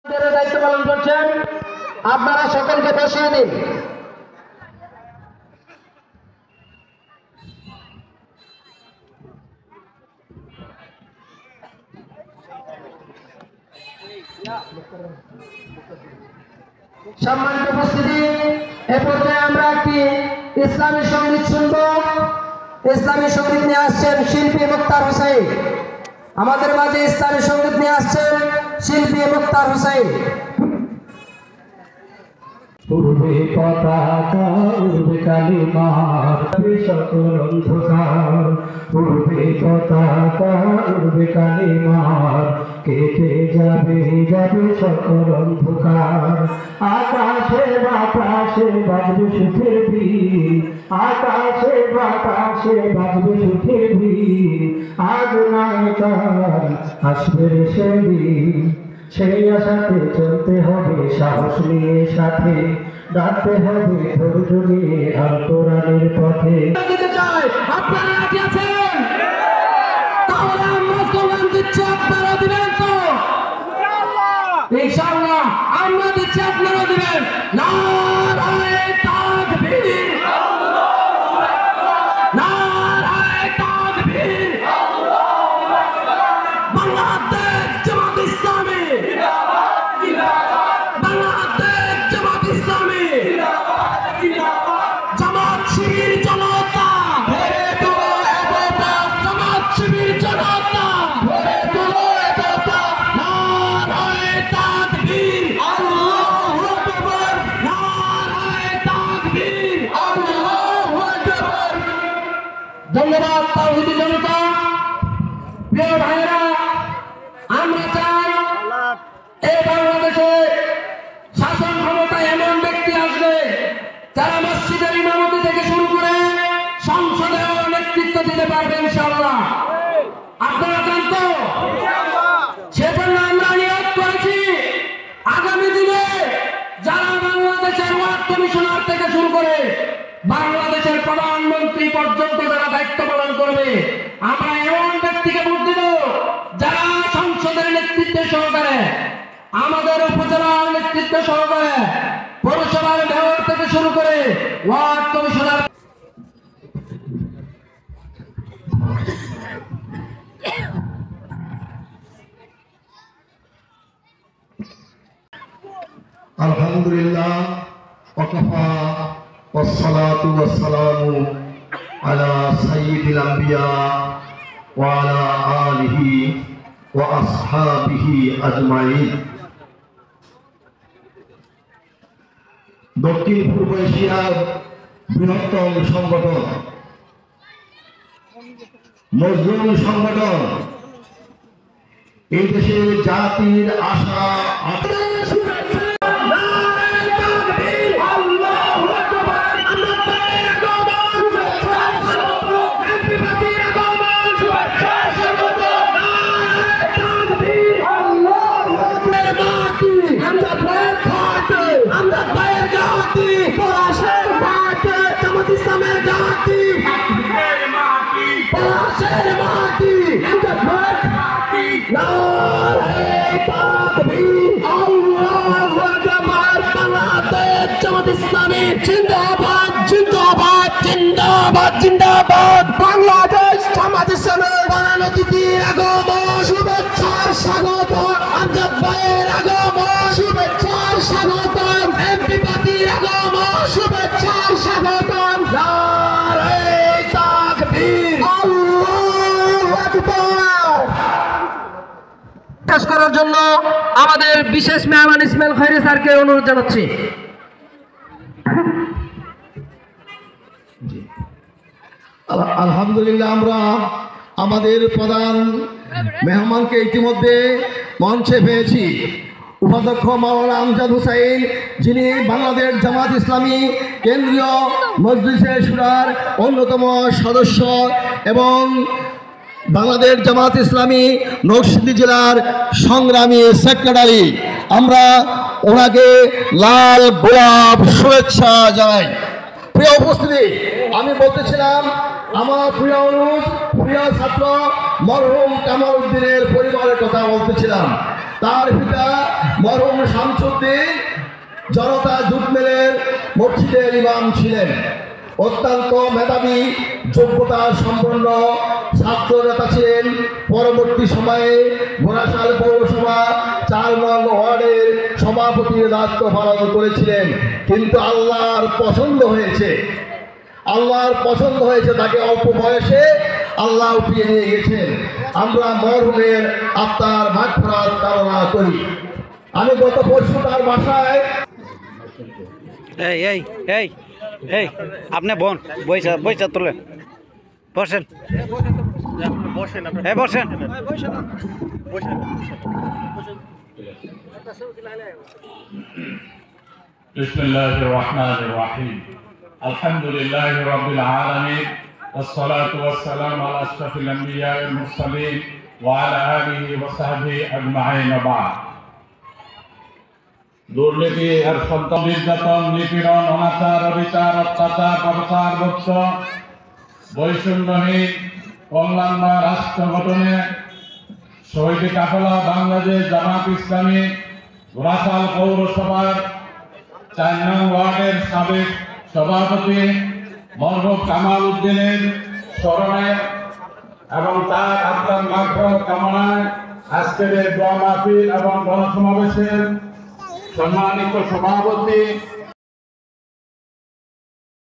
দায়িত্ব পালন করছেন, আপনারা সকলকে বসিয়ে দিন। সম্মানিত উপস্থিতি, এ পর্যায়ে আমরা একটি ইসলামী সঙ্গীত শুনব। ইসলামী সঙ্গীত নিয়ে আসছেন শিল্পী মুক্তার হোসেন। আমাদের মাঝে ইসলামী সঙ্গীত নিয়ে আসছেন শিল্পী মুক্তার হোসেন। উড়বে পতাকা, উড়বে কালিমার সকল অন্ধকার। উড়বে পতাকা, উড়বে কালিমার, কেটে যাবে যাবে সকল অন্ধকার। আকাশে বাতাসে বাজবে সুখের বীর, আকাশে বাতাসে বাজবে সুখের বীর। আজ নয় কাল আসবে সেদিন, সেই আশাতে চলতে হবে সাহস নিয়ে, সাথে ডাকতে হবে ধৈর্য নিয়ে আন্তরানের পথে। আপনারা রাজি আছেন? তাহলে আমরা স্লোগান দিচ্ছি, আপনারা দিবেন তো? ইনশাআল্লাহ আমরা দিচ্ছি, আপনারা দিবেন। নারায়ে তাকবীর, নারায়ে তাকবীর। বাংলাদেশ জামাত ইসলামী, বাংলাদেশ জামাত ইসলামী, জামাত শিবির জনতা, জামাত শিবির জনতা, নারায়ে তাকবীর, আল্লাহু আকবার, নারায়ে তাকবীর, আল্লাহু আকবার। ধন্যবাদ তাওহীদি জনতা। প্রিয় ভাইয়েরা, আমরা চাই এই বাংলাদেশে শাসন ক্ষমতায় এমন ব্যক্তি আসবে যারা মসজিদের ইমামতি থেকে শুরু করে সংসদেও নেতৃত্ব দিতে পারবে ইনশাআল্লাহ। আপনারা চান তো? সেজন্য আমরা নিয়োগ করেছি আগামী দিনে যারা বাংলাদেশের ওয়ার্ড কমিশনার থেকে শুরু করে বাংলাদেশের প্রধানমন্ত্রী পর্যন্ত যারা দায়িত্ব পালন করবে, আমরা এমন ব্যক্তিকে ভোট দেব যারা সংসদের নেতৃত্বে সহকারে, আমাদের উপজেলার নেতৃত্ব সহকারে, পৌরসভার মেয়র থেকে শুরু করে ওয়ার্ড কমিশনার। আলহামদুলিল্লাহ, ওয়াকাফা ওয়াসসালাতু ওয়াসসালামু আলা সাইয়্যিদিল আম্বিয়া ওয়া আলা আলিহি ওয়া আসহাবিহি আজমাইন। দক্ষিণ পূর্ব এশিয়ার বৃহত্তম সংগঠন, মজলুম সংগঠন, এই দেশের জাতির আশা জিন্দাবাদ, জিন্দাবাদ, জিন্দাবাদ, জিন্দাবাদ। বাংলাদেশ জামাত ইসলামের প্রধান অতিথির আগমন, শুভেচ্ছার স্বাগত। আমজাদ ভাইয়ের আগমন, শুভেচ্ছার স্বাগতম। এমপি পার্টির আগমন, শুভেচ্ছার স্বাগতম। নারায়ে তাকবীর, আল্লাহু আকবার। পেশ করার জন্য আমাদের বিশেষ মেহমান ইসমাইল খৈরি স্যারকে অনুরোধ জানাচ্ছি। আলহামদুলিল্লাহ, আমরা আমাদের প্রধান মেহমানকে ইতিমধ্যে মঞ্চে পেয়েছি। উপাধ্যক্ষ মাওলানা আমজাদ হোসেন, যিনি বাংলাদেশ জামাত ইসলামী কেন্দ্রীয় মজলিসে শুরার অন্যতম সদস্য এবং বাংলাদেশ জামাত ইসলামী নরসিংদী জেলার সংগ্রামী সেক্রেটারি। আমরা ওনাকে লাল গোলাপ শুভেচ্ছা জানাই। প্রিয় উপস্থিতি, আমি বলতেছিলাম আমার প্রিয় অনুজ, প্রিয় ছাত্র মরহুম কামাল উদ্দিনের পরিবারের কথা বলতেছিলাম। তার পিতা মরহুম শামসুদ্দিন জনতা জুট মিলের মসজিদের ইমাম ছিলেন। অত্যন্ত মেধাবী যোগ্যতা সম্পন্ন ছাত্র নেতা ছিলেন। পরবর্তী সময়ে ঘোড়াশাল পৌরসভা 4 নং ওয়ার্ডের সভাপতির দায়িত্ব পালন করেছিলেন। কিন্তু আল্লাহর পছন্দ হয়েছে তাকে অল্প বয়সে আল্লাহ উঠিয়ে নিয়ে গেছেন। আমরা মরহুমের আত্মার মাগফিরাত কামনা করি। আমি গত পরশু তার বাসায় এই এই এই এই আপনি বোন বইসা তোলেন, বসেন এই বসেন। বিসমিল্লাহির রহমানির রহিম। আলহামদুলিল্লাহি রাব্বিল আলামিন ওয়াসসালাতু ওয়াসসালামু আলা আশরাফিল আমবিয়া ওয়াল মুরসালিন ওয়া আলা আলিহি ওয়া সাহবিহি আজমাইন। বা'দ। দুর্নীতি আর সন্ত্রাস, নির্যাতন, নিপীড়ন, অনাচার, অবিচার, অত্যাচার, ব্যবচার, বৈষম্যহীন কল্যাণময় রাষ্ট্র গঠনে শহীদ কাফেলা বাংলাদেশ জামাত ইসলামী ঘোড়াশাল পৌরসভার 4 নং ওয়ার্ডের সাবেক সভাপতি মরহুম কামাল উদ্দিনের স্মরণে এবং তার আত্মার মাগফিরাত কামনায় আজকের এই দোয়া মাহফিল এবং গণসমাবেশের সম্মানিত সভাপতি